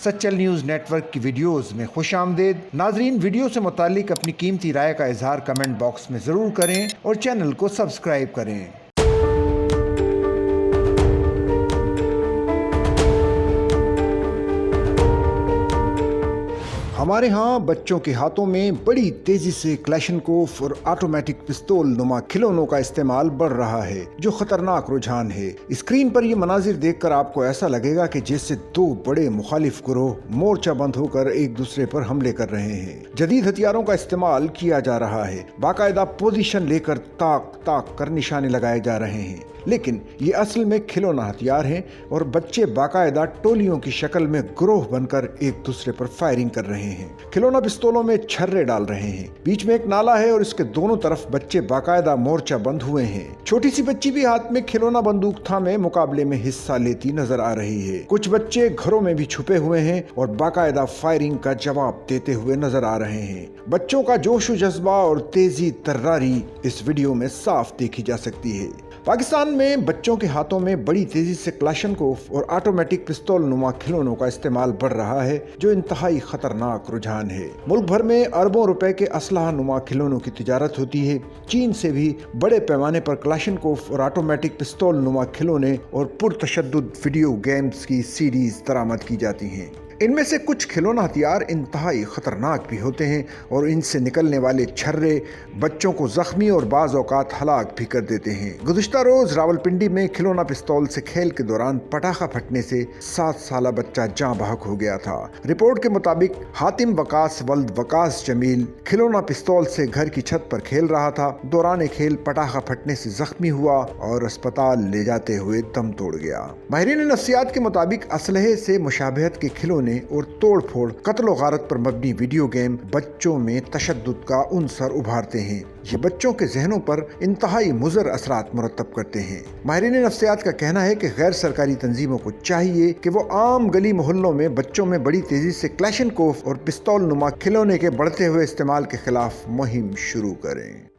Sachal news net work کی videos میں خوش آمدید۔ ناظرین، ویڈیو سے متعلق اپنی قیمتی رائے کا اظہار کمنٹ باکس میں ضرور کریں اور چینل کو سبسکرائب کریں۔ ہمارے ہاں بچوں کے ہاتھوں میں بڑی تیزی سے کلاشنکوف اور آٹومیٹک پستول نما کھلونوں کا استعمال بڑھ رہا ہے، جو خطرناک رجحان ہے۔ اسکرین پر یہ مناظر دیکھ کر آپ کو ایسا لگے گا کہ جیسے دو بڑے مخالف گروہ مورچہ بند ہو کر ایک دوسرے پر حملے کر رہے ہیں۔ جدید ہتھیاروں کا استعمال کیا جا رہا ہے، باقاعدہ پوزیشن لے کر تاک کر نشانے لگائے جا رہے ہیں، لیکن یہ اصل میں کھلونا ہتھیار ہیں اور بچے باقاعدہ ٹولیوں کی شکل میں گروہ بن کر ایک دوسرے پر فائرنگ کر رہے ہیں۔ کھلونا پستولوں میں چھرے ڈال رہے ہیں، بیچ میں ایک نالا ہے اور اس کے دونوں طرف بچے باقاعدہ مورچہ بند ہوئے ہیں۔ چھوٹی سی بچی بھی ہاتھ میں کھلونا بندوق تھامے مقابلے میں حصہ لیتی نظر آ رہی ہے۔ کچھ بچے گھروں میں بھی چھپے ہوئے ہیں اور باقاعدہ فائرنگ کا جواب دیتے ہوئے نظر آ رہے ہیں۔ بچوں کا جوش و جذبہ اور تیزی تراری اس ویڈیو میں صاف دیکھی جا سکتی ہے۔ پاکستان میں بچوں کے ہاتھوں میں بڑی تیزی سے کلاشنکوف اور آٹومیٹک پستول نما کھلونوں کا استعمال بڑھ رہا ہے، جو انتہائی خطرناک رجحان ہے۔ ملک بھر میں اربوں روپے کے اسلحہ نما کھلونوں کی تجارت ہوتی ہے۔ چین سے بھی بڑے پیمانے پر کلاشنکوف اور آٹومیٹک پستول نما کھلونے اور پرتشدد ویڈیو گیمز کی سیریز درآمد کی جاتی ہیں۔ ان میں سے کچھ کھلونا ہتھیار انتہائی خطرناک بھی ہوتے ہیں اور ان سے نکلنے والے چھرے بچوں کو زخمی اور بعض اوقات ہلاک بھی کر دیتے ہیں۔ گزشتہ روز راولپنڈی میں کھلونا پستول سے کھیل کے دوران پٹاخہ پھٹنے سے 7 سالہ بچہ جاں بحق ہو گیا تھا۔ رپورٹ کے مطابق حاتم وقاص ولد وقاص جمیل کھلونا پستول سے گھر کی چھت پر کھیل رہا تھا۔ دوران کھیل پٹاخہ پھٹنے سے زخمی ہوا اور اسپتال لے جاتے ہوئے دم توڑ گیا۔ ماہرین نفسیات کے مطابق اسلحے سے مشابہت کے کھلونے اور توڑ پھوڑ، قتل و غارت پر مبنی ویڈیو گیم بچوں میں تشدد کا عنصر ابھارتے ہیں۔ یہ بچوں کے ذہنوں پر انتہائی مضر اثرات مرتب کرتے ہیں۔ ماہرین نفسیات کا کہنا ہے کہ غیر سرکاری تنظیموں کو چاہیے کہ وہ عام گلی محلوں میں بچوں میں بڑی تیزی سے کلاشنکوف اور پستول نما کھلونے کے بڑھتے ہوئے استعمال کے خلاف مہم شروع کریں۔